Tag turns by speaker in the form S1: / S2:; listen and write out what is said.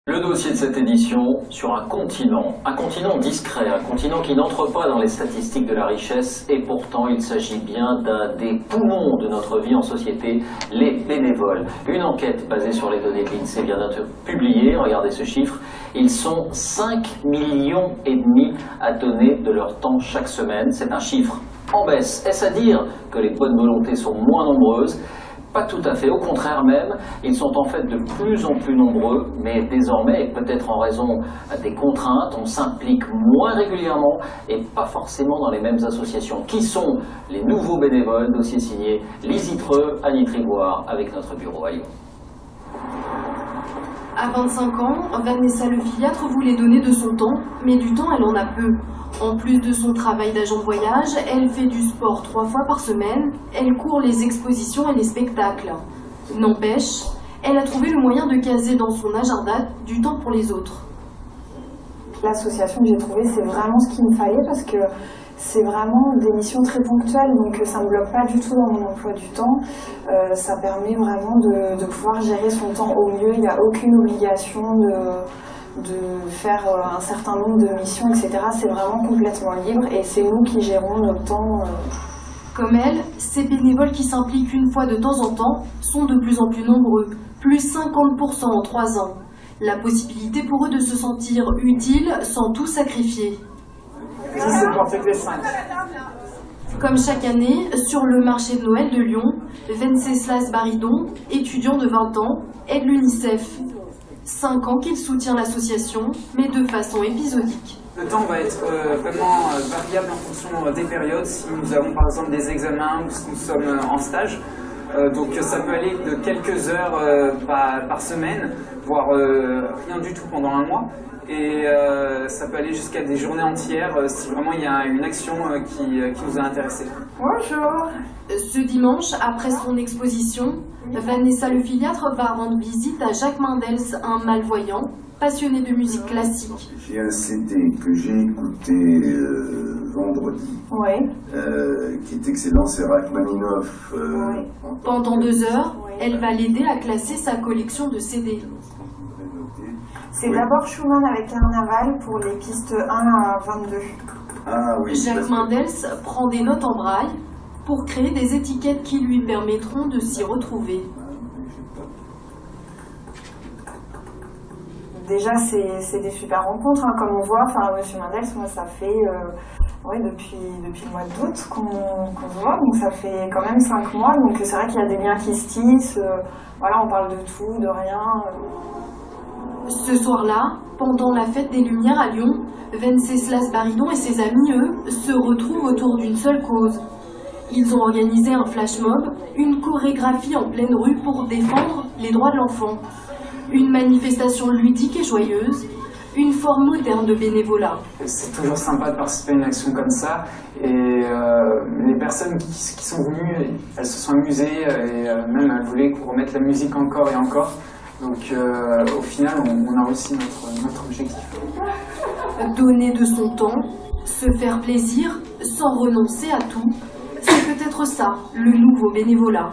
S1: Le dossier de cette édition sur un continent discret, un continent qui n'entre pas dans les statistiques de la richesse et pourtant il s'agit bien d'un des poumons de notre vie en société, les bénévoles. Une enquête basée sur les données de l'INSEE vient d'être publiée, regardez ce chiffre, ils sont 5,5 millions à donner de leur temps chaque semaine, c'est un chiffre en baisse. Est-ce à dire que les bonnes volontés sont moins nombreuses ? Pas tout à fait, au contraire même, ils sont en fait de plus en plus nombreux, mais désormais, et peut-être en raison des contraintes, on s'implique moins régulièrement et pas forcément dans les mêmes associations. Qui sont les nouveaux bénévoles? Dossier signé Lise Itreux, Annie Triboire, avec notre bureau à Lyon.
S2: À 25 ans, Vanessa Lefiliatre voulait donner de son temps, mais du temps elle en a peu. En plus de son travail d'agent de voyage, elle fait du sport 3 fois par semaine, elle court les expositions et les spectacles. N'empêche, elle a trouvé le moyen de caser dans son agenda du temps pour les autres.
S3: L'association que j'ai trouvée, c'est vraiment ce qu'il me fallait parce que c'est vraiment des missions très ponctuelles, donc ça ne me bloque pas du tout dans mon emploi du temps. Ça permet vraiment de pouvoir gérer son temps au mieux, il n'y a aucune obligation de faire un certain nombre de missions, etc. C'est vraiment complètement libre et c'est nous qui gérons notre temps.
S2: Comme elle, ces bénévoles qui s'impliquent une fois de temps en temps sont de plus en plus nombreux, plus 50% en 3 ans. La possibilité pour eux de se sentir utiles sans tout sacrifier.
S4: Si c'est pour toutes les 5.
S2: Comme chaque année, sur le marché de Noël de Lyon, Venceslas Baridon, étudiant de 20 ans, aide l'UNICEF. 5 ans qu'il soutient l'association, mais de façon épisodique.
S4: Le temps va être vraiment variable en fonction des périodes. Si nous avons par exemple des examens ou si nous sommes en stage, donc ça peut aller de quelques heures par semaine, voire rien du tout pendant un mois. Et ça peut aller jusqu'à des journées entières si vraiment il y a une action qui nous a intéressés.
S3: Bonjour.
S2: Ce dimanche, après son exposition, Vanessa Lefiliatre va rendre visite à Jacques Mendels, un malvoyant, passionné de musique classique.
S5: J'ai un CD que j'ai écouté vendredi, qui est excellent, c'est Rachmaninoff.
S2: Pendant 2 heures, elle va l'aider à classer sa collection de CD.
S3: C'est d'abord Schumann avec Carnaval pour les pistes 1 à 22.
S5: Ah oui.
S2: Jacques Mendels prend des notes en braille pour créer des étiquettes qui lui permettront de s'y retrouver.
S3: Déjà, c'est des super rencontres, hein, comme on voit. Enfin, Monsieur Mendels, moi, ça fait depuis le mois d'août qu'on se voit, donc ça fait quand même 5 mois. Donc c'est vrai qu'il y a des liens qui se tissent. Voilà, on parle de tout, de rien.
S2: Ce soir-là, pendant la fête des Lumières à Lyon, Venceslas Baridon et ses amis, eux, se retrouvent autour d'une seule cause. Ils ont organisé un flash mob, une chorégraphie en pleine rue pour défendre les droits de l'enfant. Une manifestation ludique et joyeuse, une forme moderne de bénévolat.
S4: C'est toujours sympa de participer à une action comme ça. Et les personnes qui sont venues, elles se sont amusées et même elles voulaient qu'on remette la musique encore et encore. Donc au final, on a aussi notre objectif.
S2: Donner de son temps, se faire plaisir, sans renoncer à tout, c'est peut-être ça, le nouveau bénévolat.